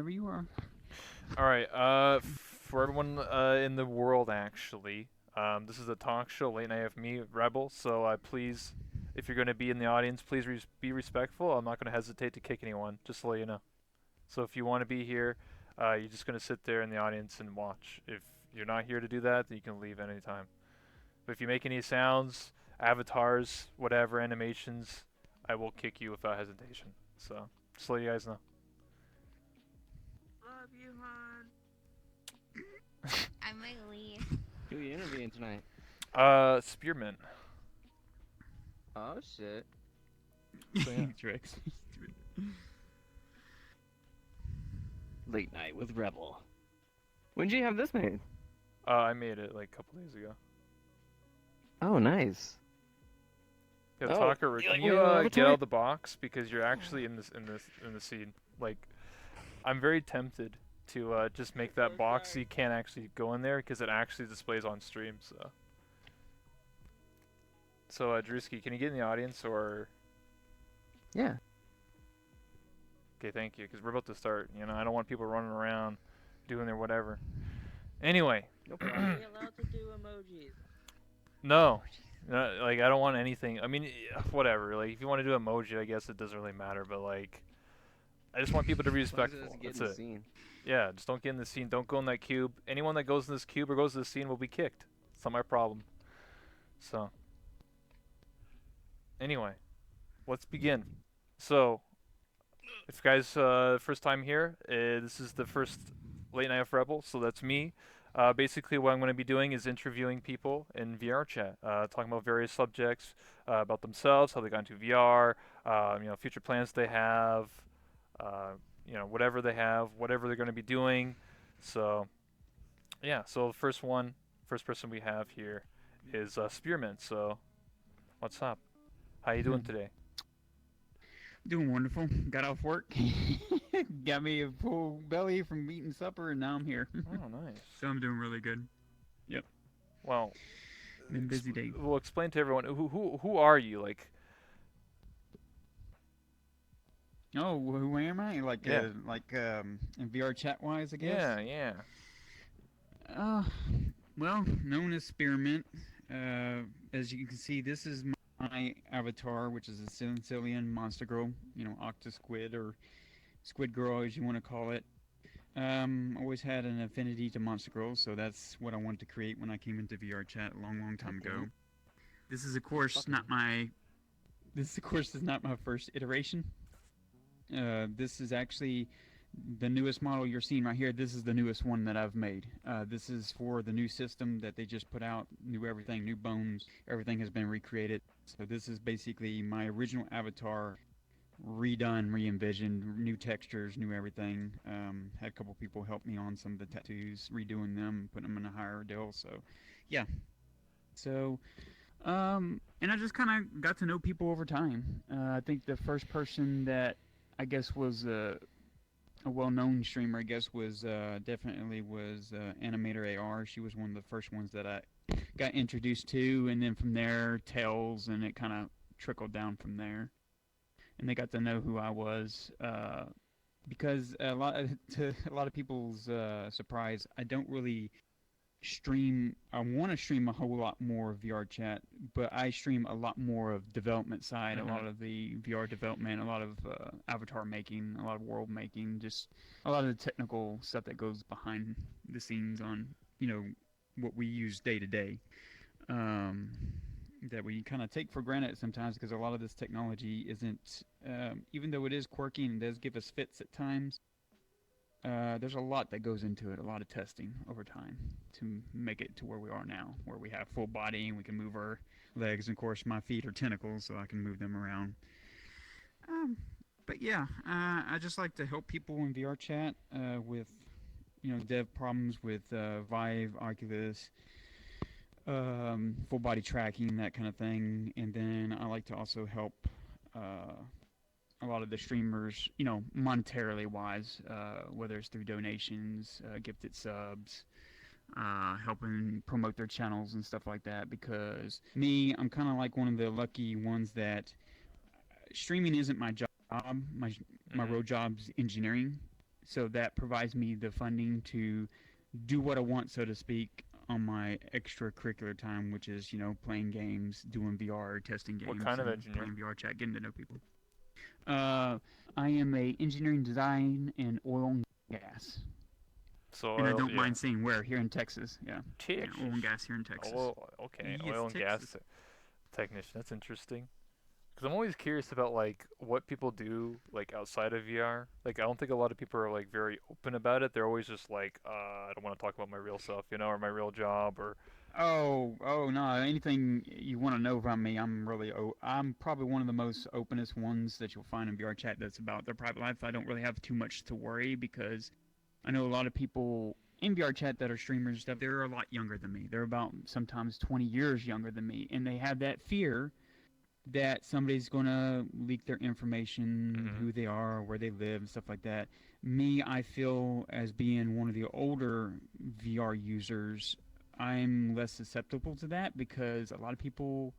whenever you are. All right. For everyone in the world, actually, this is a talk show late night with me, Rebel. So please, if you're going to be in the audience, please be respectful. I'm not going to hesitate to kick anyone, just to let you know. So if you want to be here, you're just going to sit there in the audience and watch. If you're not here to do that, then you can leave at any time. But if you make any sounds, avatars, whatever, animations, I will kick you without hesitation. So just to let you guys know. Love you, hon. I might leave. Who are you interviewing tonight? Spearmint. Oh shit. So yeah. Tricks. Late night with Rebel. When did you have this made? I made it like a couple days ago. Oh, nice. Yeah, Oh, Tucker, you can like you my get avatar? out of the box because you're actually in the scene. Like, I'm very tempted to just make that box so you can't actually go in there because it actually displays on stream. So Drewski, can you get in the audience or? Yeah. Okay, thank you, because we're about to start. You know, I don't want people running around doing their whatever. Anyway, No problem. Are we allowed to do emojis? no. Like, I don't want anything. I mean, whatever. Like, if you want to do emoji, I guess it doesn't really matter. But like, I just want people to be As long as it respectful. doesn't get That's in the it. scene. Yeah, just don't get in the scene. Don't go in that cube. Anyone that goes in this cube or goes to the scene will be kicked. It's not my problem. So, anyway, let's begin. So, if you guys first time here, this is the first late night of Rebel. So that's me. Basically, what I'm going to be doing is interviewing people in VR chat, talking about various subjects, about themselves, how they got into VR, future plans they have, uh, whatever they have, whatever they're going to be doing. So, yeah. So the first person we have here is Spearmint. So, what's up? How you doing today? Doing wonderful. Got off work. Got me a full belly from eating supper, and now I'm here. Oh, nice. So I'm doing really good. Yep. Well, Been a busy day. Well, explain to everyone who are you? Like, Oh, who am I? Yeah. In VR chat wise, I guess. yeah. Uh, well, known as Spearmint. As you can see, this is my avatar, which is a Sicilian monster girl. You know, octa squid or squid girl, as you want to call it. Always had an affinity to monster girls, so that's what I wanted to create when I came into VR chat a long, long time ago. This is, of course, not my. This, of course, is not my first iteration. This is actually the newest model you're seeing right here. This is the newest one that I've made. This is for the new system that they just put out. New everything, new bones. Everything has been recreated. So this is basically my original avatar redone, re-envisioned, new textures, new everything. Had a couple people help me on some of the tattoos, redoing them, putting them in a higher deal. So, yeah. So, and I just kind of got to know people over time. I think the first person that I guess was a well-known streamer, I guess, was definitely was Animator AR. She was one of the first ones that I got introduced to, and then from there, Tails, and it kind of trickled down from there. And they got to know who I was because to a lot of people's surprise, I don't really stream. I want to stream a whole lot more VR chat, but I stream a lot more of development side, a lot of the VR development, a lot of avatar making, a lot of world making, just a lot of the technical stuff that goes behind the scenes on what we use day to day. Um, that we kind of take for granted sometimes because a lot of this technology isn't, even though it is quirky and does give us fits at times, there's a lot that goes into it, a lot of testing over time to make it to where we are now, where we have full body and we can move our legs. And of course, my feet are tentacles, so I can move them around. But yeah, I just like to help people in VR chat with, dev problems with Vive, Oculus, full body tracking, that kind of thing. And then I like to also help a lot of the streamers, monetarily wise, whether it's through donations, gifted subs, helping promote their channels and stuff like that. Because me, I'm kind of like one of the lucky ones that streaming isn't my job. My real job's engineering. So that provides me the funding to do what I want, so to speak, on my extracurricular time, which is, playing games, doing VR, testing games, What kind of and engineer? playing VR chat, getting to know people. I am a engineering design in oil and gas. So And I oil, don't yeah. mind saying where, here in Texas. Yeah. Yeah, Texas. oil and gas here in Texas. Oh, okay. Yes, Oil and Texas. gas technician. That's interesting. Because I'm always curious about like what people do like outside of VR. Like I don't think a lot of people are like very open about it. They're always just like, I don't want to talk about my real self, or my real job, or Oh no! Anything you want to know from me, I'm probably one of the most openest ones that you'll find in VR chat. That's about their private life. I don't really have too much to worry because I know a lot of people in VR chat that are streamers and stuff. They're a lot younger than me. They're about sometimes 20 years younger than me, and they have that fear that somebody's gonna leak their information, Mhm. who they are, where they live, and stuff like that. Me, I feel as being one of the older VR users, I'm less susceptible to that because a lot of people,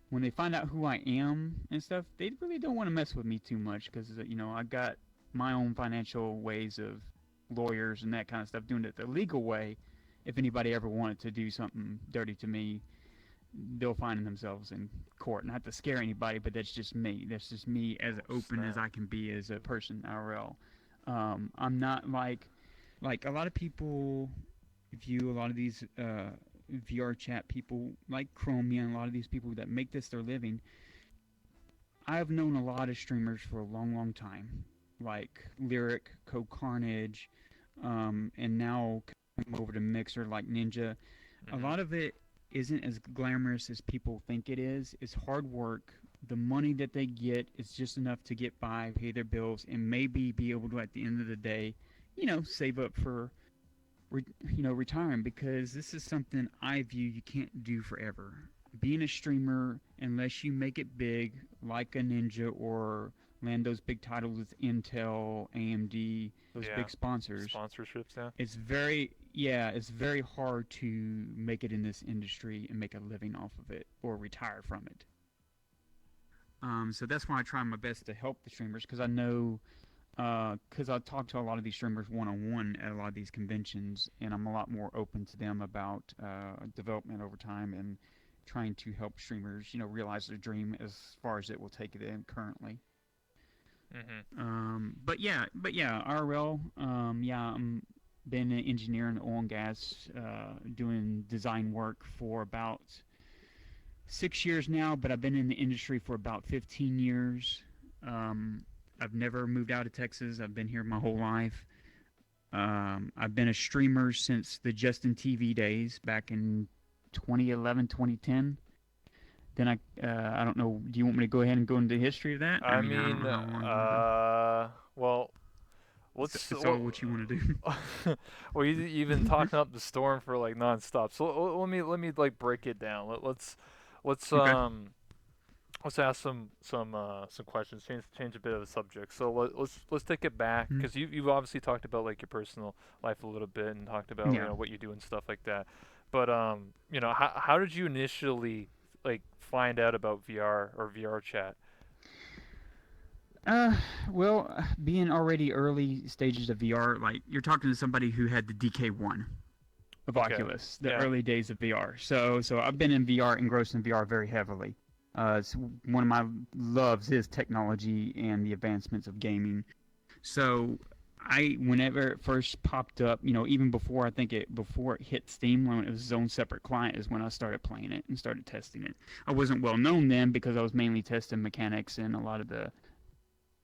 when they find out who I am and stuff, they really don't want to mess with me too much because I got my own financial ways of lawyers and that kind of stuff, doing it the legal way. If anybody ever wanted to do something dirty to me, they'll find themselves in court. Not to scare anybody, but that's just me. That's just me as open as Snap. I can be as a person, IRL. I'm not like a lot of people view a lot of these VR chat people like Chromia and a lot of these people that make this their living. I've known a lot of streamers for a long, long time, like Lyric, Co Carnage, and now come over to Mixer like Ninja. A Mhm. lot of it isn't as glamorous as people think it is. It's hard work. The money that they get is just enough to get by, pay their bills, and maybe be able to, at the end of the day, save up for, retiring. Because this is something I view you can't do forever. Being a streamer, unless you make it big, like a Ninja or land those big titles with Intel, AMD, those Yeah. big sponsors, Sponsorships, yeah. it's very hard to make it in this industry and make a living off of it or retire from it. So that's why I try my best to help the streamers because I know, because I talk to a lot of these streamers one on one at a lot of these conventions, and I'm a lot more open to them about development over time and trying to help streamers, realize their dream as far as it will take them currently. Mhm. But yeah, RL. Yeah, I'm been an engineer in oil and gas, doing design work for about 6 years now. But I've been in the industry for about 15 years. I've never moved out of Texas. I've been here my whole life. I've been a streamer since the Justin TV days back in 2011, 2010. Then I don't know. Do you want me to go ahead and go into the history of that? I I mean, I don't mean, know how long you want to go. well, It's all what you want to do. well, you've been talking up the storm for like nonstop. So let me like break it down. Let's Okay. let's ask some questions. Change a bit of the subject. So let's take it back Mm. because you've obviously talked about like your personal life a little bit and talked about Yeah. what you do and stuff like that. But how did you initially like find out about VR or VR chat? Uh, well, being already early stages of VR, like you're talking to somebody who had the DK1 of Okay. Oculus, the Yeah. early days of VR. So I've been in VR, engrossed in VR very heavily. It's one of my loves is technology and the advancements of gaming. So whenever it first popped up, even before before it hit Steam, when it was its own separate client, is when I started playing it and started testing it. I wasn't well known then because I was mainly testing mechanics and a lot of the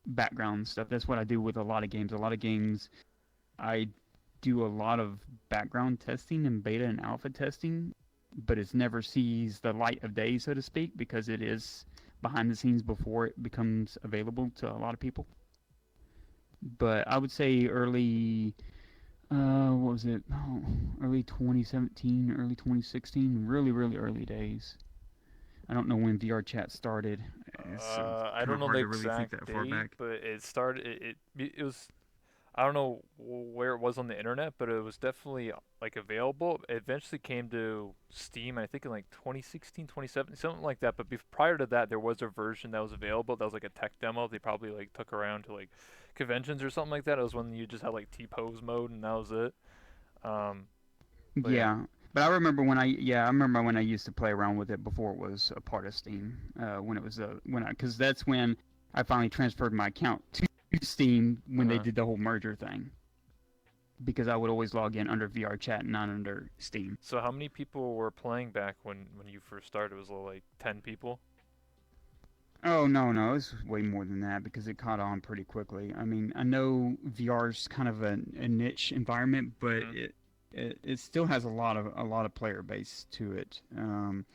background stuff. That's what I do with a lot of games. A lot of games, I do a lot of background testing and beta and alpha testing, but it's never sees the light of day, so to speak, because it is behind the scenes before it becomes available to a lot of people. But I would say early, what was it? Oh, early 2017, early 2016, really, really early days. I don't know when VR chat started. It's I kind don't of know hard the to really think exact that far date, back. but it started. It was. I don't know where it was on the internet, but it was definitely like available. It eventually came to Steam, I think in like 2016, 2017, something like that. But prior to that, there was a version that was available. That was like a tech demo. They probably like took around to like conventions or something like that. It was when you just had like T-pose mode and that was it. Um, but yeah, Yeah, but I remember when I used to play around with it before it was a part of Steam. When it was because that's when I finally transferred my account to Steam when they uh-huh. did the whole merger thing. Because I would always log in under VR chat, not under Steam. So how many people were playing back when you first started? Was it like 10 people? Oh no, it's way more than that because it caught on pretty quickly. I mean, I know VR's kind of a niche environment, but Mm-hmm. it still has a lot of player base to it. And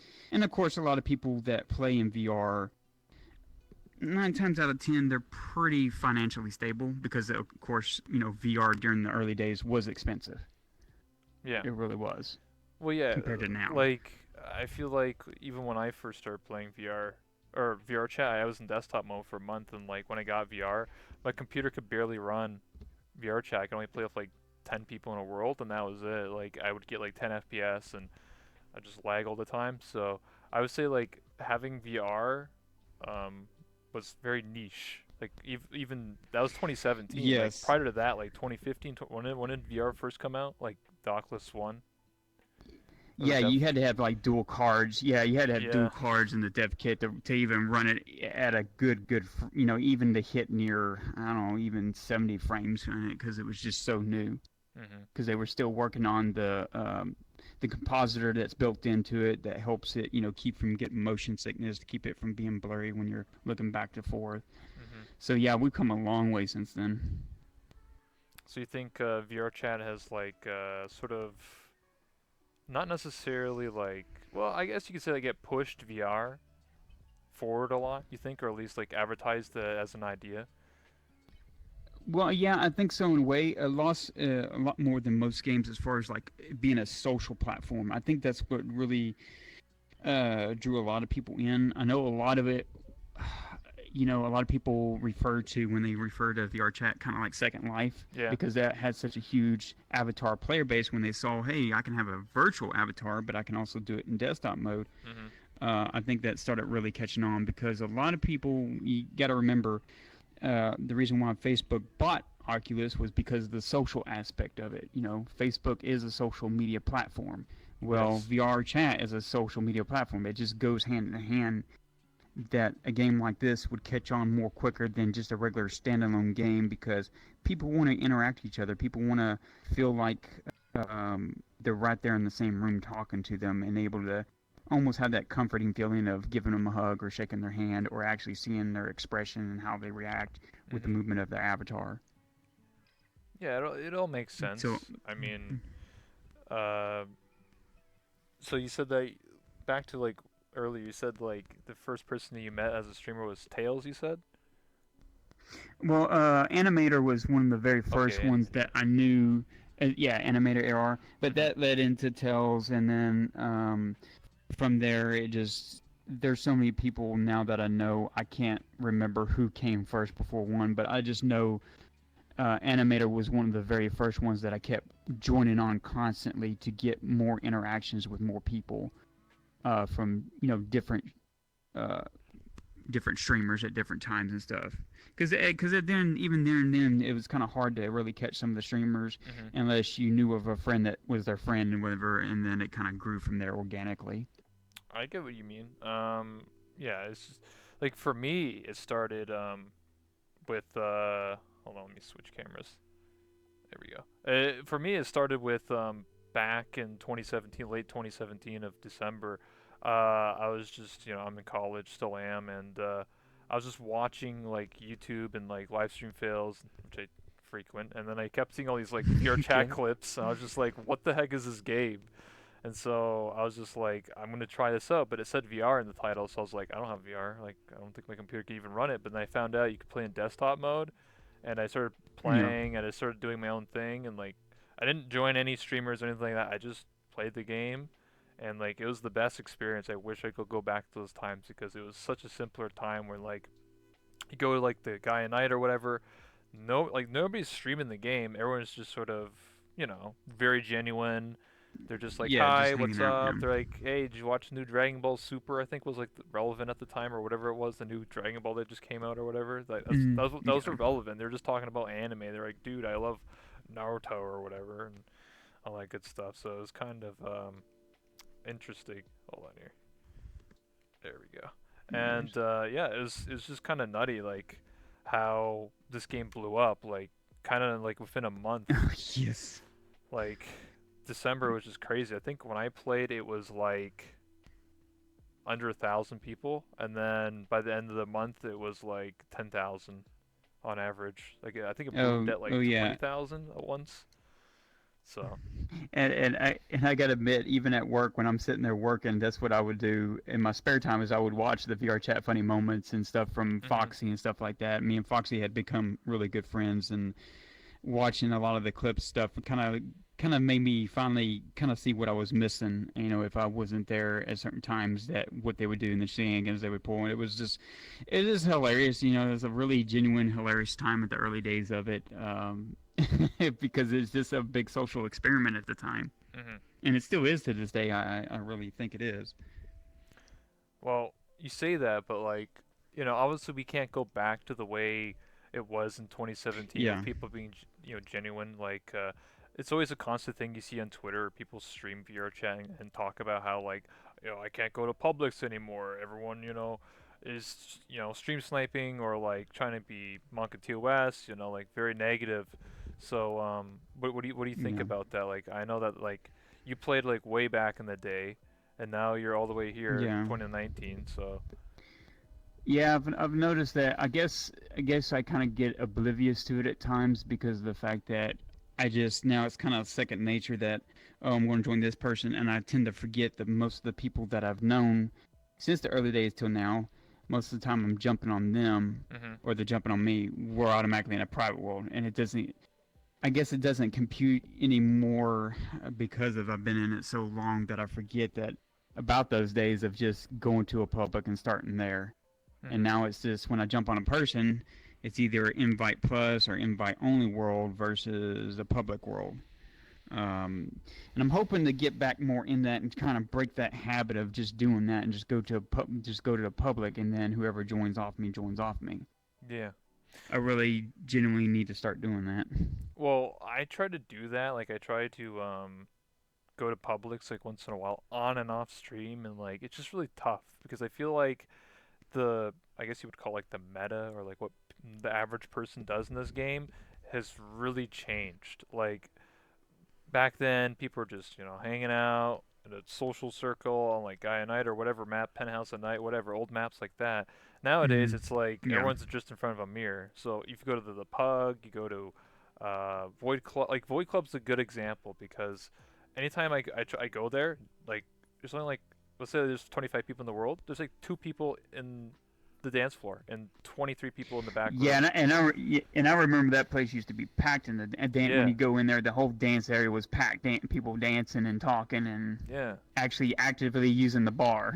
of course, a lot of people that play in VR, 9 times out of 10, they're pretty financially stable because, of course, VR during the early days was expensive. Yeah. It really was Well, yeah, compared to now. like I feel like even when I first started playing VR or VR chat, I was in desktop mode for a month, and like when I got VR, my computer could barely run VR chat. I could only play with like 10 people in a world, and that was it. Like I would get like 10 FPS, and I just lag all the time. So I would say like having VR um, was very niche. Like even that was 2017. Like Yes. prior to that, like 2015, when did VR first come out? Like the Oculus One. Or the Yeah, dev you had to have like dual cards. Yeah, you had to have dual Yeah. cards in the dev kit to even run it at a even to hit near, I don't know, even 70 frames on it because it was just so new. Mhm. Because they were still working on the compositor that's built into it that helps it, keep from getting motion sickness, to keep it from being blurry when you're looking back and forth. Mhm. So yeah, we've come a long way since then. So you think VR chat has like sort of not necessarily like well, I guess you could say like it pushed VR forward a lot. You think, or at least like advertised as an idea. Well, yeah, I think so in a way. A lot more than most games as far as like being a social platform. I think that's what really drew a lot of people in. I know a lot of it. A lot of people refer to when they refer to VR chat kind of like Second Life Yeah. because that had such a huge avatar player base. When they saw, hey, I can have a virtual avatar, but I can also do it in desktop mode. Mhm. I think that started really catching on because a lot of people. You got to remember the reason why Facebook bought Oculus was because of the social aspect of it. Facebook is a social media platform. Well, Yes. VR chat is a social media platform. It just goes hand in hand that a game like this would catch on more quicker than just a regular standalone game because people want to interact with each other. People want to feel like they're right there in the same room talking to them and able to almost have that comforting feeling of giving them a hug or shaking their hand or actually seeing their expression and how they react with the Mhm. movement of their avatar. Yeah, it all makes So, sense. I mean, uh, so you said that back to like earlier. You said like the first person that you met as a streamer was Tails. You said. well, Animator was one of the very first Okay, ones animator. that I knew. Yeah, Animator AR, but Mhm. that led into Tails, and then from there it just there's so many people now that I know I can't remember who came first before one, but I just know Animator was one of the very first ones that I kept joining on constantly to get more interactions with more people from uh, different streamers at different times and stuff. Because then even there and then it was kind of hard to really catch some of the streamers Mhm. unless you knew of a friend that was their friend and whatever, and then it kind of grew from there organically. I get what you mean. Yeah, it's just, like for me, it started with hold on, let me switch cameras. There we go. For me, it started with back in 2017, late 2017 of December. I was just, I'm in college, still am, and I was just watching like YouTube and like live stream fails, which I frequent, and then I kept seeing all these like VR chat Okay. clips, and I was just like, what the heck is this game? And so I was just like, I'm gonna try this out, but it said VR in the title, so I was like, I don't have VR. Like, I don't think my computer can even run it. But then I found out you could play in desktop mode, and I started Yeah. playing, and I started doing my own thing, and like, I didn't join any streamers or anything like that. I just played the game, and like, it was the best experience. I wish I could go back to those times because it was such a simpler time where like, you go to like the guy at night or whatever, nobody's streaming the game. Everyone's just sort of, very genuine. They're just like, Yeah, just "Hi, hanging what's out. Yeah. up?" They're like, "Hey, did you watch the new Dragon Ball Super?" I think was like relevant at the time or whatever it was, the new Dragon Ball that just came out or whatever. Like those Yeah. are relevant. They're just talking about anime. They're like, "Dude, I love Naruto or whatever," and all that good stuff. So it was kind of interesting. Hold on here. There we go. Nice. And yeah, it was just kind of nutty, like how this game blew up, like kind of like within a month. Yes. Like December was just crazy. I think when I played, it was like under 1,000 people, and then by the end of the month, it was like 10,000 on average. Like I think it boomed Oh, at oh like yeah. 20,000 at once. So And I gotta admit, even at work when I'm sitting there working, that's what I would do in my spare time. Is I would watch the VR chat funny moments and stuff from hmm Foxy and stuff like that. Me and Foxy had become really good friends, and watching a lot of the clips stuff kind of made me finally kind of see what I was missing. If I wasn't there at certain times, that what they would do in the shenanigans they would pull. And it is hilarious. It was a really genuine, hilarious time at the early days of it, because it's just a big social experiment at the time, hmm and it still is to this day. I really think it is. Well, you say that, but like, obviously we can't go back to the way it was in 2017 with Yeah. people being, genuine. Like, it's always a constant thing you see on Twitter. People stream VR chat and talk about how like, I can't go to Publix anymore. Everyone, is stream sniping or like trying to be Monka TOS. Like very negative. So, what do you think Yeah. about that? Like, I know that like you played like way back in the day and now you're all the way here in Yeah. 2019. So, Yeah, I've noticed that. I guess I kind of get oblivious to it at times because of the fact that I just now it's kind of second nature that, oh, I'm going to join this person, and I tend to forget that most of the people that I've known since the early days till now, most of the time I'm jumping on them hmm or they're jumping on me. We're automatically in a private world, and it doesn't. I guess it doesn't compute anymore because of I've been in it so long that I forget that about those days of just going to a public and starting there. And hmm now it's just when I jump on a person, it's either invite plus or invite only world versus a public world. And I'm hoping to get back more in that and kind of break that habit of just doing that and just go to the public, and then whoever joins off me joins off me. yeah. I really genuinely need to start doing that. Well, I try to do that. Like, I try to go to Publix like once in a while, on and off stream, and like it's just really tough because I feel like I guess you would call like the meta or like what the average person does in this game has really changed. Like back then people were just hanging out in a social circle on like Gaia Night or whatever map, Penthouse at Night, whatever old maps like that. Nowadays Mm, it's like yeah. everyone's just in front of a mirror. So if you go to the pug, you go to Void Club. Like Void Club's a good example because anytime I go there, like there's only like, let's say there's 25 people in the world, there's like two people in the dance floor and 23 people in the back Yeah, room. and I remember that place used to be packed in the when Yeah, you go in there, the whole dance area was packed, people dancing and talking and yeah. actually actively using the bar.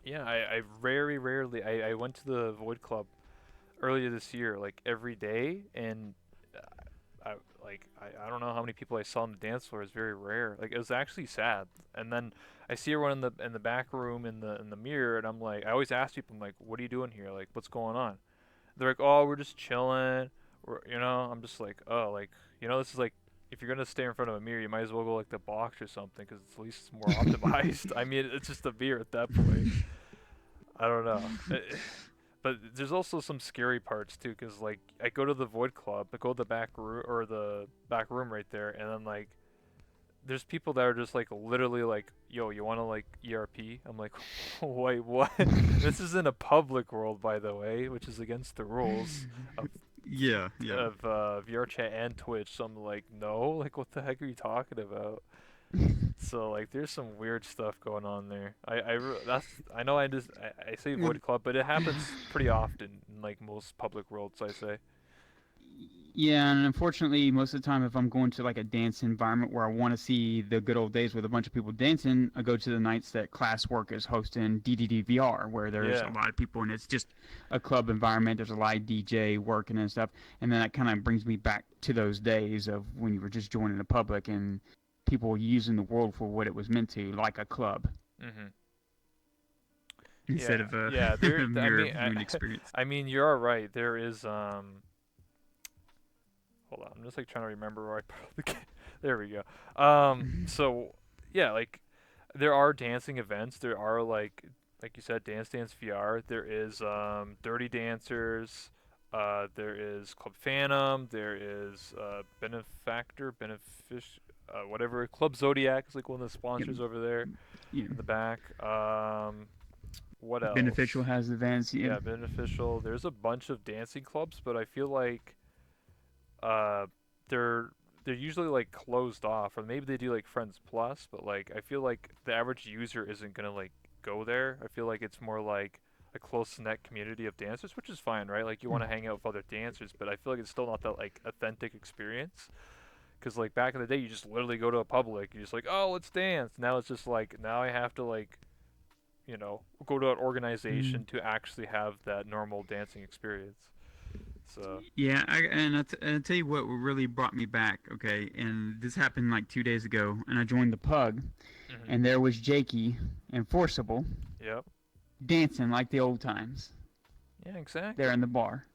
Yeah, I very rarely I went to the Void Club earlier this year, like every day, and I I don't know how many people I saw on the dance floor. It's very rare. Like it was actually sad. And then I see everyone in the back room in the mirror, and I'm like, I always ask people, I'm like, what are you doing here? Like, what's going on? They're like, oh, we're just chilling. I'm just like, oh, like this is like. If you're gonna stay in front of a mirror, you might as well go like the box or something, because at least it's more optimized. I mean, it's just a mirror at that point. I don't know. But there's also some scary parts too, because like I go to the Void Club, I go to the back room or the back room right there, and then like there's people that are just like literally like, yo, you want to like ERP? I'm like, wait, what? This is in a public world, by the way, which is against the rules of Yeah, yeah. VR chat and Twitch. So I'm like, no, like what the heck are you talking about? So like, there's some weird stuff going on there. I know I say Well, Void Club, but it happens pretty often in like most public worlds. I say. Yeah, and unfortunately, most of the time, if I'm going to like a dance environment where I want to see the good old days with a bunch of people dancing, I go to the nights that Classwork is hosting DDDVR, where there's a Yeah. lot of people and it's just a club environment. There's a live DJ working and stuff, and then that kind of brings me back to those days of when you were just joining the public and people using the world for what it was meant to, like a club, Mm-hmm. instead Yeah, of a, yeah. There. a I mirror mean, viewing experience. I mean, you're right. There is. Hold on. I'm just like trying to remember where I put the. There we go. So, yeah, like there are dancing events. There are like you said, Dance Dance VR. There is Dirty Dancers. There is Club Phantom. There is Benefactor, whatever. Club Zodiac is like one of the Yep. sponsors over there Yeah. in the back. What Beneficial else? has events. Yeah. Yeah, Beneficial. There's a bunch of dancing clubs, but I feel like uh, they're they're usually like closed off, or maybe they do like Friends Plus, but like I feel like the average user isn't gonna like go there. I feel like it's more like a close knit community of dancers, which is fine, right? Like you want to hang out with other dancers, but I feel like it's still not that like authentic experience. Because like back in the day, you just literally go to a public, you're just like, oh, let's dance. Now it's just like now I have to like go to an organization to actually have that normal dancing experience. So, Yeah, and I tell you what really brought me back, okay, and this happened like 2 days ago, and I joined the pug, hmm and there was Jakey and Forcible yep, dancing like the old times yeah, exactly. there in the bar.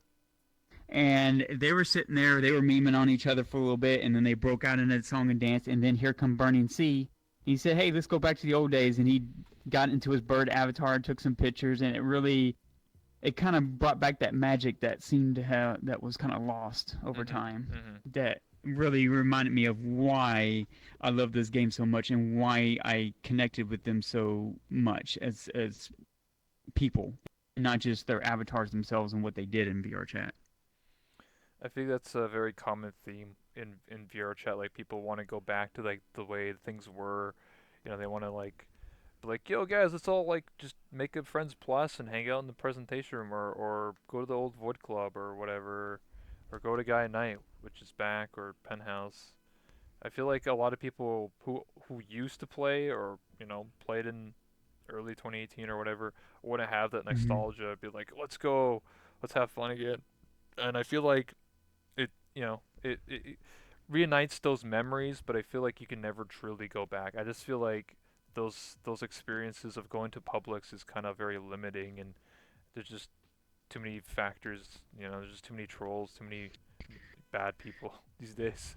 And they were sitting there, they were memeing on each other for a little bit, and then they broke out into that song and dance, and then here come Burning Sea. He said, hey, let's go back to the old days, and he got into his bird avatar, took some pictures, and it kind of brought back that magic that seemed to have that was kind of lost over time. hmm That really reminded me of why I love this game so much and why I connected with them so much as people, not just their avatars themselves and what they did in VR chat. I think that's a very common theme in VR chat. Like people want to go back to like the way things were. They want to like be like, yo guys, let's all like just make a friends plus and hang out in the presentation room, or go to the old Wood Club or whatever, or go to Guy Night, which is back, or Penthouse. I feel like a lot of people who used to play or played in early 2018 or whatever want to have that Hmm. nostalgia. Be like, let's go, let's have fun again. And I feel like it reunites those memories, but I feel like you can never truly go back. I just feel like those experiences of going to Publix is kind of very limiting, and there's just too many factors. There's just too many trolls, too many bad people these days.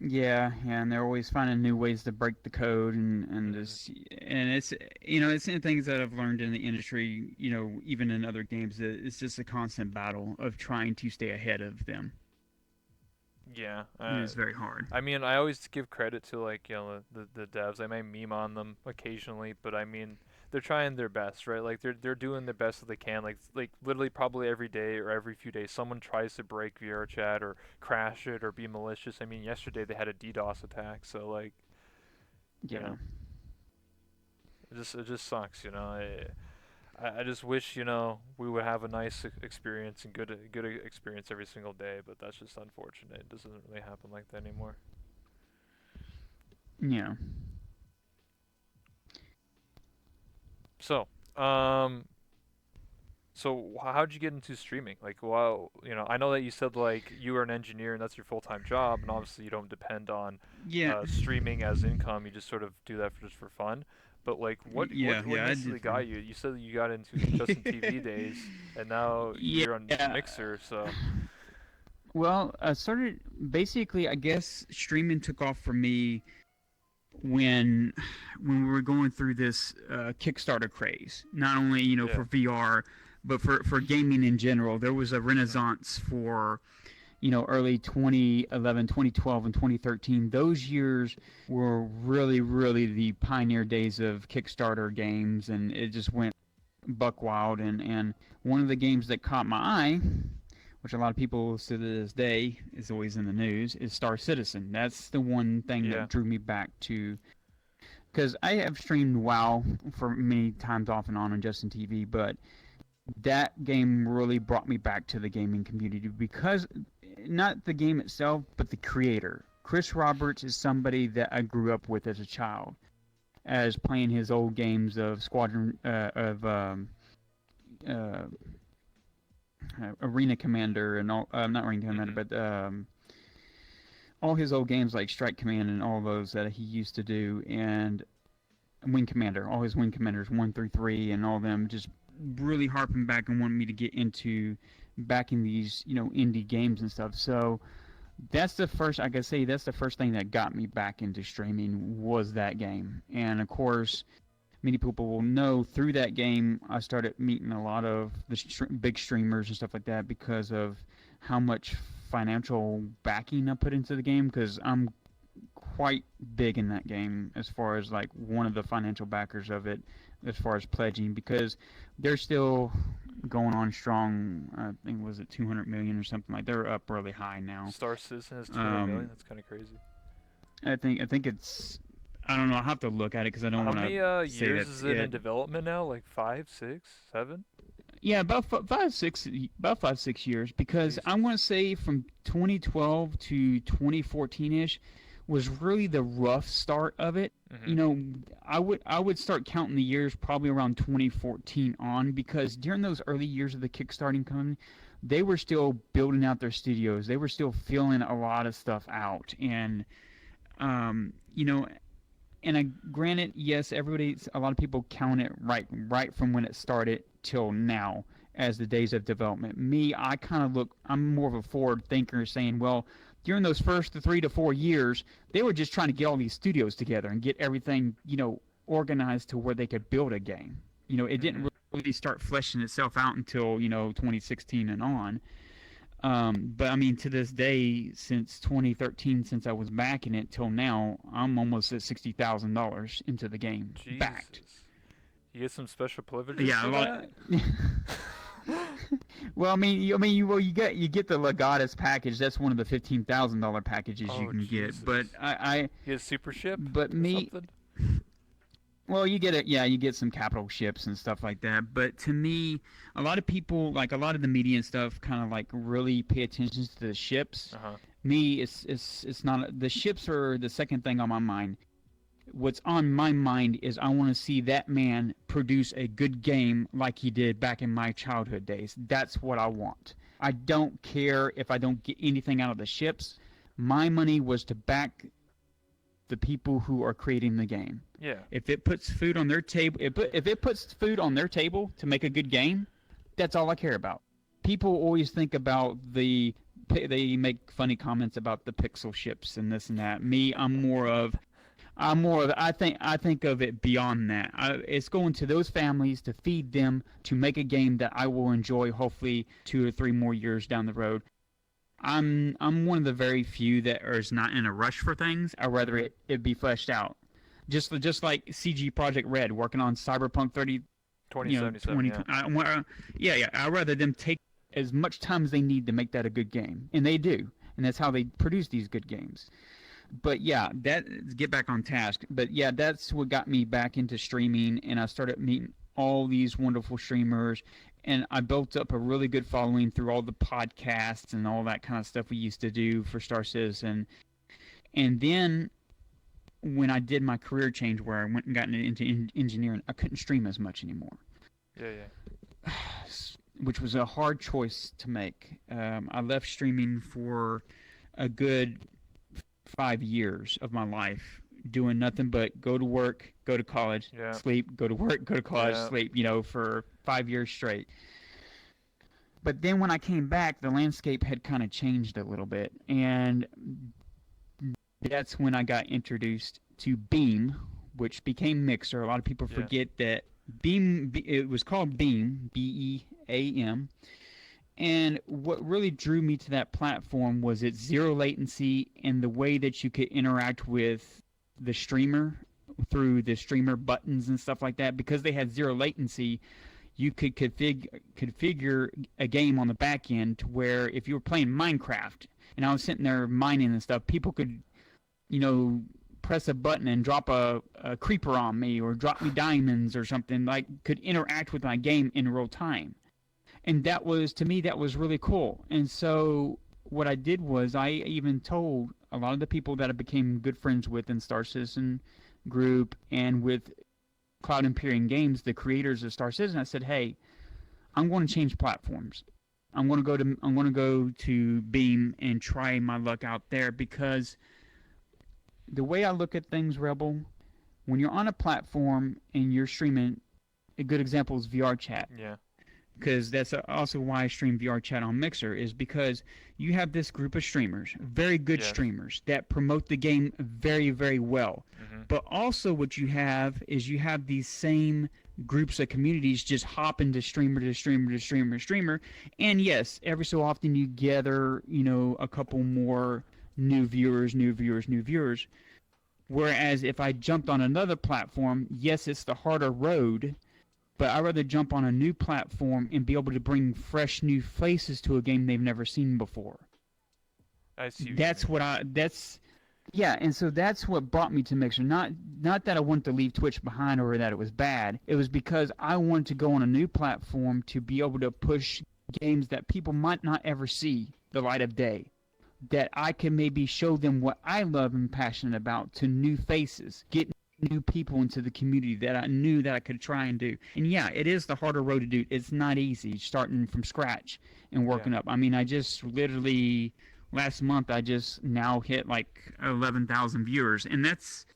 Yeah, and they're always finding new ways to break the code and hmm just and it's the things that I've learned in the industry, even in other games, that it's just a constant battle of trying to stay ahead of them. Yeah, And it's very hard. I mean, I always give credit to like the devs. I may meme on them occasionally, but I mean they're trying their best, right? Like they're doing the best that they can. Like literally probably every day or every few days, someone tries to break VR chat or crash it or be malicious. I mean, yesterday they had a DDoS attack, so like you Yeah. know it just sucks. I just wish we would have a nice experience and good experience every single day, but that's just unfortunate. It doesn't really happen like that anymore. Yeah. So, um, how'd you get into streaming? Like, well, I know that you said like you were an engineer and that's your full-time job, and obviously you don't depend on Yeah. streaming as income. You just sort of do that just for fun. But like, what Yeah, I did initially got fun. you? You said that you got into Justin TV days, and now you're on Yeah. Mixer. So, Well, I started basically, I guess streaming took off for me when we were going through this Kickstarter craze. Not only yeah. for VR, but for gaming in general. There was a renaissance for early 2011, 2012, and 2013. Those years were really, really the pioneer days of Kickstarter games, and it just went buck wild. And one of the games that caught my eye, which a lot of people to this day is always in the news, is Star Citizen. That's the one thing Yeah. that drew me back to, because I have streamed WoW for many times off and on Justin TV, but that game really brought me back to the gaming community because not the game itself, but the creator. Chris Roberts is somebody that I grew up with as a child, as playing his old games of Arena Commander and all. Not Arena Commander, but all his old games like Strike Command and all those that he used to do, and Wing Commander, all his Wing Commanders 1 through 3, and all them, just really harping back and wanting me to get into backing these, indie games and stuff. So that's the first, I can say, that's the first thing that got me back into streaming was that game. And of course, many people will know through that game, I started meeting a lot of the big streamers and stuff like that because of how much financial backing I put into the game, because I'm quite big in that game as far as like one of the financial backers of it, as far as pledging, because they're still going on strong. I think was it 200 million or something like. They're up really high now. Star Citizen has 200 million. That's kind of crazy. I think it's. I don't know. I'll have to look at it because I don't want to. How many years is it in development now? Like 5, 6, 7? Yeah, about 5-6 years. Because I want to say from 2012 to 2014ish was really the rough start of it. Mm-hmm. I would start counting the years probably around 2014 on, because during those early years of the kickstarting company, they were still building out their studios. They were still filling a lot of stuff out, and granted, yes, a lot of people count it right from when it started till now as the days of development. Me, I'm more of a forward thinker, saying, well, during those first 3 to 4 years, they were just trying to get all these studios together and get everything, organized to where they could build a game. It didn't really start fleshing itself out until, 2016 and on. But I mean, to this day, since 2013, since I was backing it till now, I'm almost at $60,000 into the game, backed. You get some special privileges. Yeah, for that? Well, you get the Legatus package. That's one of the $15,000 packages you can get. But you get a super ship. But me. Something? Well, you get it. Yeah, you get some capital ships and stuff like that. But to me, a lot of people, like a lot of the media and stuff, kind of like really pay attention to the ships. Uh-huh. Me, it's not. The ships are the second thing on my mind. What's on my mind is I want to see that man produce a good game like he did back in my childhood days. That's what I want. I don't care if I don't get anything out of the ships. My money was to back the people who are creating the game. Yeah. If it puts food on their table, if it puts food on their table to make a good game, that's all I care about. People always think about they make funny comments about the pixel ships and this and that. Me, I think of it beyond that. It's going to those families to feed them, to make a game that I will enjoy hopefully 2 or 3 more years down the road. I'm one of the very few that is not in a rush for things. I'd rather it be fleshed out. Just like CG Project Red working on Cyberpunk 2077. Yeah. I'd rather them take as much time as they need to make that a good game, and they do, and that's how they produce these good games. But yeah, get back on task. But yeah, that's what got me back into streaming, and I started meeting all these wonderful streamers, and I built up a really good following through all the podcasts and all that kind of stuff we used to do for Star Citizen. And then when I did my career change where I went and got into engineering, I couldn't stream as much anymore. Yeah. Which was a hard choice to make. I left streaming for a good 5 years of my life, doing nothing but go to work, go to college, sleep, go to work, go to college, sleep, for 5 years straight. But then when I came back, the landscape had kind of changed a little bit, and that's when I got introduced to Beam, which became Mixer. A lot of people forget that Beam, it was called Beam, B-E-A-M. And what really drew me to that platform was its zero latency and the way that you could interact with the streamer through the streamer buttons and stuff like that. Because they had zero latency, you could configure a game on the back end to where if you were playing Minecraft and I was sitting there mining and stuff, people could, press a button and drop a creeper on me or drop me diamonds or something, like could interact with my game in real time. And that was, to me, that was really cool. And so what I did was I even told a lot of the people that I became good friends with in Star Citizen group and with Cloud Imperium Games, the creators of Star Citizen. I said, hey, I'm going to change platforms. I'm going to go to Beam and try my luck out there because the way I look at things, Rebel, when you're on a platform and you're streaming, a good example is VR chat. Yeah. Because that's also why I stream VR chat on Mixer, is because you have this group of streamers, very good Yes. streamers, that promote the game very, very well. Mhm. But also what you have is you have these same groups of communities just hopping to streamer to streamer to streamer to streamer. And yes, every so often you gather, a couple more new viewers. Whereas if I jumped on another platform, yes, it's the harder road, but I'd rather jump on a new platform and be able to bring fresh new faces to a game they've never seen before. I see. And so that's what brought me to Mixer. Not that I wanted to leave Twitch behind or that it was bad. It was because I wanted to go on a new platform to be able to push games that people might not ever see the light of day. That I can maybe show them what I love and passionate about to new faces. Get new people into the community that I knew that I could try and do. And yeah, it is the harder road to do. It's not easy starting from scratch and working up. I mean, I just literally last month I just now hit like 11,000 viewers, and that's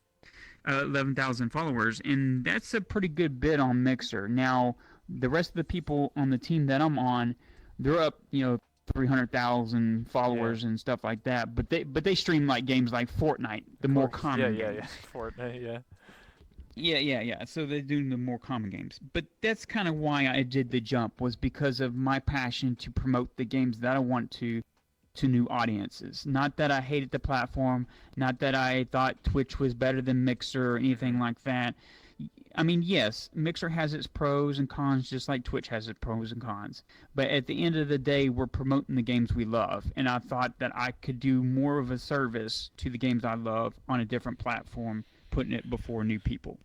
11,000 followers, and that's a pretty good bit on Mixer. Now, the rest of the people on the team that I'm on, they're up, 300,000 followers and stuff like that. But they stream like games like Fortnite, the more common games. Yeah. Fortnite, yeah. Yeah. So they're doing the more common games. But that's kind of why I did the jump, was because of my passion to promote the games that I want to new audiences. Not that I hated the platform, not that I thought Twitch was better than Mixer or anything like that. I mean, yes, Mixer has its pros and cons just like Twitch has its pros and cons. But at the end of the day, we're promoting the games we love. And I thought that I could do more of a service to the games I love on a different platform, putting it before new people.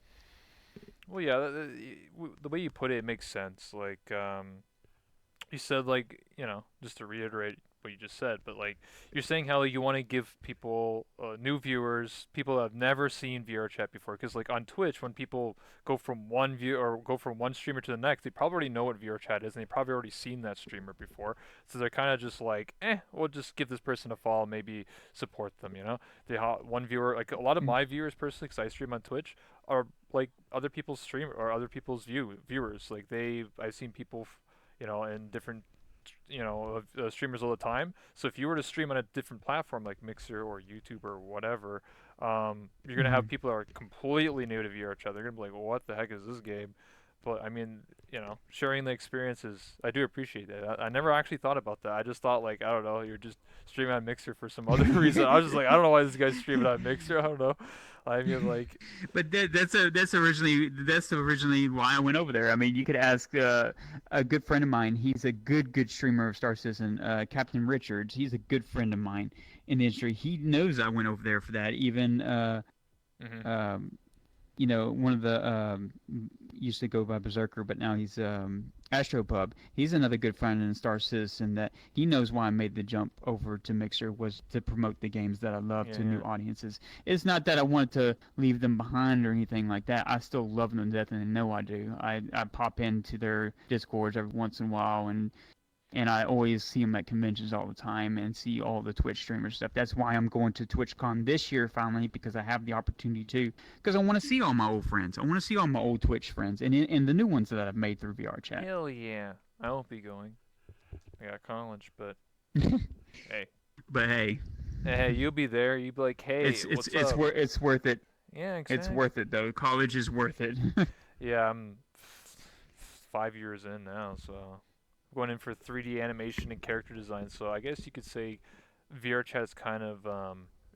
Well, yeah, the way you put it makes sense. Like, you said, like, just to reiterate what you just said, but like you're saying how you want to give people new viewers, people that have never seen VR chat before, because like on Twitch, when people go from one streamer to the next, they probably already know what VR chat is, and they probably already seen that streamer before, so they're kind of just like, we'll just give this person a follow, maybe support them, one viewer, like a lot of my viewers personally, because I stream on Twitch, are like other people's viewers, like I've seen people in different streamers all the time. So if you were to stream on a different platform like Mixer or YouTube or whatever, you're gonna have people that are completely new to VR chat. They're gonna be like, well, what the heck is this game? But I mean, sharing the experiences, I do appreciate that. I never actually thought about that. I just thought, like, I don't know, you're just streaming on Mixer for some other reason. I was just like, I don't know why this guy's streaming on Mixer. I don't know. I mean, like, but that's originally why I went over there. I mean, you could ask a good friend of mine. He's a good streamer of Star Citizen, Captain Richards. He's a good friend of mine in the industry. He knows I went over there for that. Even one of the used to go by Berserker, but now he's Astropub. He's another good friend in Star Citizen that he knows why I made the jump over to Mixer, was to promote the games that I love to new audiences. It's not that I wanted to leave them behind or anything like that. I still love them to death, and they know I do. I pop into their Discords every once in a while, and I always see them at conventions all the time and see all the Twitch streamer stuff. That's why I'm going to TwitchCon this year finally, because I have the opportunity to. Because I want to see all my old friends. I want to see all my old Twitch friends and the new ones that I've made through VR chat. Hell yeah. I won't be going. I got college, but hey. But hey. Hey, you'll be there. You'll be like, hey, what's up? It's worth it. Yeah, exactly. It's worth it, though. College is worth it. Yeah, I'm 5 years in now, so going in for 3D animation and character design, so I guess you could say VR chat has kind of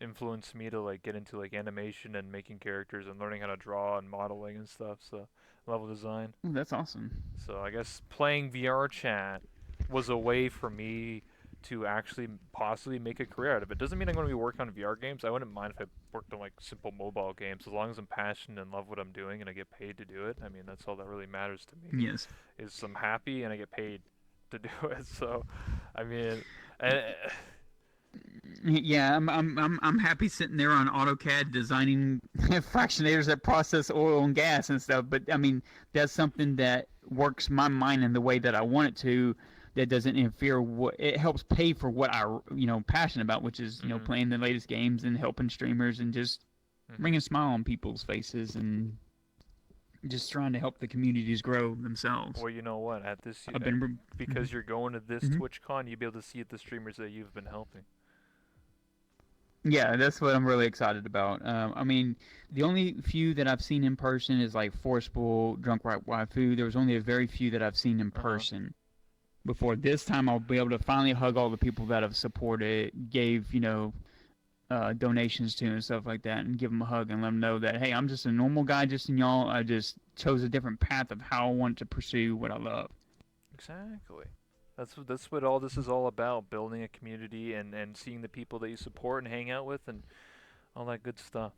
influenced me to like get into like animation and making characters and learning how to draw and modeling and stuff, so level design. Ooh, that's awesome. So I guess playing VR chat was a way for me to actually possibly make a career out of it. Doesn't mean I'm going to be working on VR games. I wouldn't mind if I worked on like simple mobile games, as long as I'm passionate and love what I'm doing and I get paid to do it. I mean, that's all that really matters to me. Yes. Is I'm happy and I get paid to do it. So, I mean, and Yeah, I'm happy sitting there on AutoCAD designing fractionators that process oil and gas and stuff. But I mean, that's something that works my mind in the way that I want it to. That doesn't interfere. What it helps pay for what I passionate about, which is Mhm. playing the latest games and helping streamers and just Mhm. bringing a smile on people's faces and just trying to help the communities grow themselves. Well, you know what? At this, I've been. because you're going to this Mhm. TwitchCon, you'll be able to see the streamers that you've been helping. Yeah, that's what I'm really excited about. I mean, the only few that I've seen in person is like Forceful, Drunk Right Waifu. There was only a very few that I've seen in Uh huh. person. Before this time, I'll be able to finally hug all the people that have supported, gave donations to and stuff like that, and give them a hug and let them know that hey, I'm just a normal guy, just in y'all. I just chose a different path of how I want to pursue what I love. Exactly. That's what all this is all about: building a community and seeing the people that you support and hang out with and all that good stuff.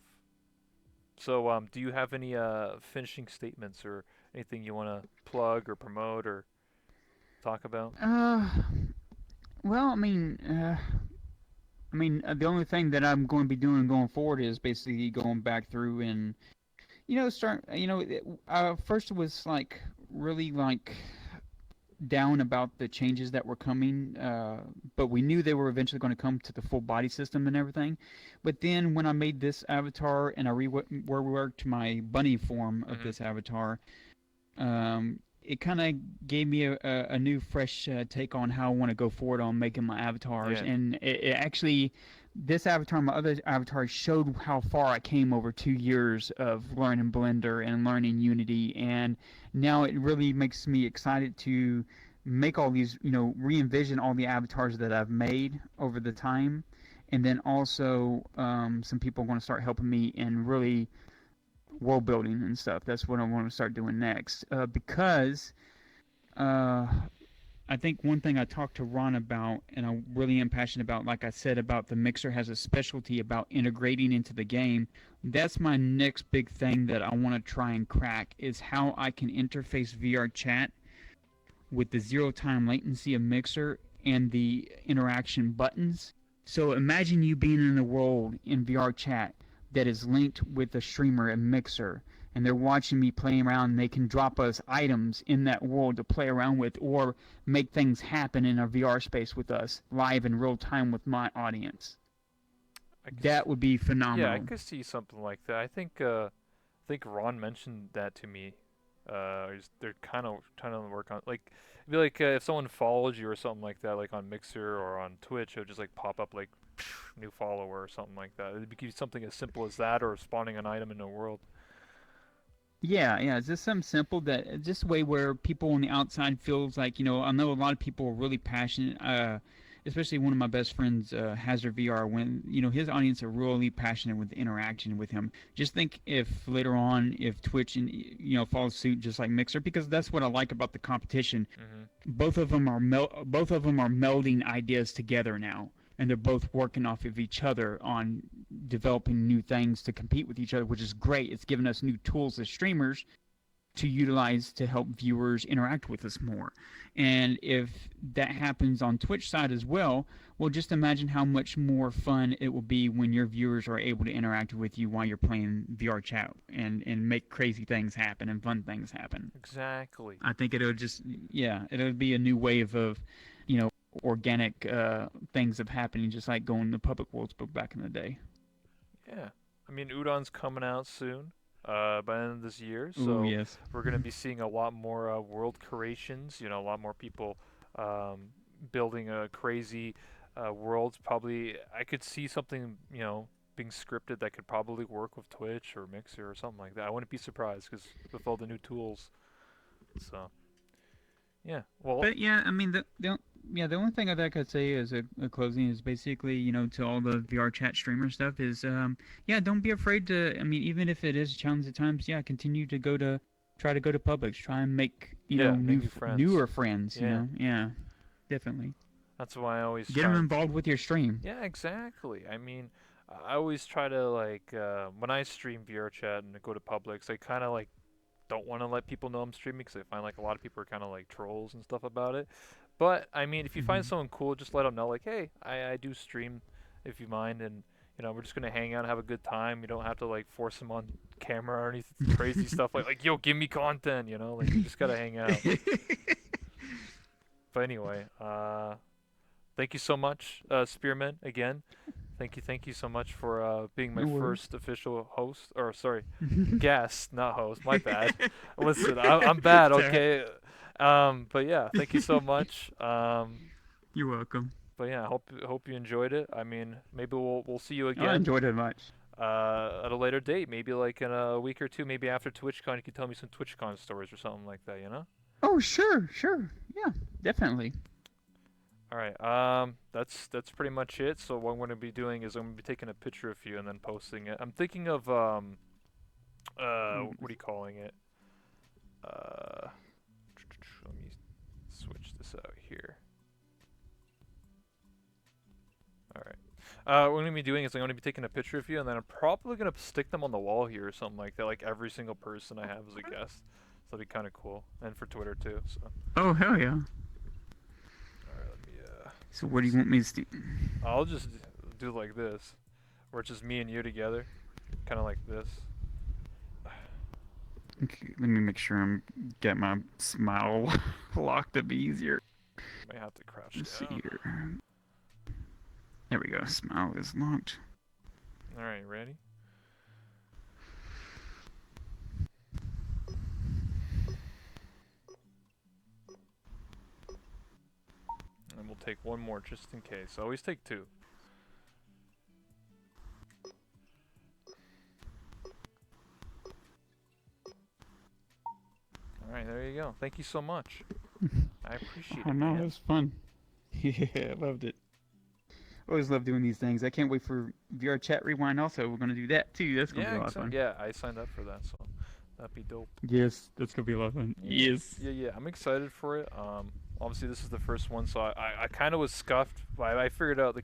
So, do you have any finishing statements or anything you want to plug or promote or talk about? Uh, well, the only thing that I'm going to be doing going forward is basically going back through and start. First it was like really like down about the changes that were coming, but we knew they were eventually going to come to the full body system and everything. But then when I made this avatar and I reworked my bunny form of Mhm. this avatar, it kind of gave me a new, fresh take on how I want to go forward on making my avatars. Yeah. And it actually, this avatar, my other avatar, showed how far I came over 2 years of learning Blender and learning Unity. And now it really makes me excited to make all these, re-envision all the avatars that I've made over the time. And then also, some people want to start helping me in really world building and stuff. That's what I want to start doing next. Because uh, I think one thing I talked to Ron about, and I really am passionate about, like I said, about the mixer has a specialty about integrating into the game. That's my next big thing that I want to try and crack is how I can interface VR chat with the zero time latency of mixer and the interaction buttons. So imagine you being in a world in VR chat that is linked with a streamer and mixer, and they're watching me playing around, and they can drop us items in that world to play around with or make things happen in our VR space with us live in real time with my audience. I could That would be Yeah, I phenomenal. could see something like that. I think Ron mentioned that to me. They're kind of trying to work on like it'd be like if someone follows you or something like that, like on Mixer or on Twitch, it would just like pop up like new follower or something like that. It'd be something as simple as that or spawning an item in the world. Yeah, yeah. It's just something simple that just a way where people on the outside feels like I know a lot of people are really passionate. Especially one of my best friends, Hazard VR, when his audience are really passionate with the interaction with him. Just think if later on, if Twitch and follows suit just like Mixer, because that's what I like about the competition. Mhm. Both of them are melding ideas together now, and they're both working off of each other on developing new things to compete with each other, which is great. It's given us new tools as streamers to utilize to help viewers interact with us more. And if that happens on Twitch side as well, well, just imagine how much more fun it will be when your viewers are able to interact with you while you're playing VR chat and make crazy things happen and fun things happen. Exactly. I think it'll just, yeah, it'll be a new wave of, you know, organic things of happening, just like going to public worlds but back in the day. Yeah. I mean, Udon's coming out soon, by the end of this year, Ooh, so yes. we're gonna be seeing a lot more world creations. You know, a lot more people um, building crazy worlds. Probably, I could see something, being scripted that could probably work with Twitch or Mixer or something like that. I wouldn't be surprised because with all the new tools. So, yeah. Well, But yeah, I mean the only thing that I could say as a closing is basically to all the VR chat streamer stuff is yeah, don't be afraid to. I mean, even if it is a challenge at times, yeah, continue to try to go to Publix, try and make yeah, make new friends. newer friends. Yeah, Yeah, definitely that's why I always get try them and. involved with your stream. Yeah, exactly. I mean, I always try to like when I stream VR chat and go to Publix, I kind of like don't want to let people know I'm streaming because I find like a lot of people are kind of like trolls and stuff about it. But I mean, if you find Hmm. someone cool, just let them know like, hey, I do stream. if you mind, and we're just gonna hang out and have a good time. You don't have to like force him on camera or anything crazy stuff like yo, give me content, like you just gotta hang out. But anyway, thank you so much, Spearmint, again. Thank you so much for being my No worries. first official host, or sorry, guest, not host. My bad. Listen, I'm bad, It's okay. But yeah, thank you so much. You're welcome. But yeah, hope you enjoyed it. I mean, maybe we'll see you I again enjoyed it much. at a later date. Maybe like in a week or two. Maybe after TwitchCon, you can tell me some TwitchCon stories or something like that. Oh, sure. Yeah, definitely. All right. That's pretty much it. So what I'm going to be doing is I'm going to be taking a picture of you and then posting it. I'm thinking of what are you calling it? Let me switch this out here. All right. What I'm going to be doing is I'm going to be taking a picture of you, and then I'm probably going to stick them on the wall here or something like that, like every single person I have as a guest. So that'd be kind of cool, and for Twitter too. So. Oh, hell yeah. All right. Let me. So what do you want me to do? I'll just do like this, where it's just me and you together, kind of like this. Okay, let me make sure I'm get my smile locked to be easier. Might have to crouch Let's down. see here. There we go. Smile is locked. All right, ready? And we'll take one more just in case. Always take two. Alright, there you go. Thank you so much. I appreciate Oh it, no, man. that was fun. Yeah, I loved it. Always love doing these things. I can't wait for VR Chat Rewind also. We're gonna do that too. That's gonna be a lot of fun. Yeah, I signed up for that, so that'd be dope. Yes, that's gonna be a lot of fun. Yes. Yeah, I'm excited for it. Obviously this is the first one, so I kind of was scuffed, but I figured out the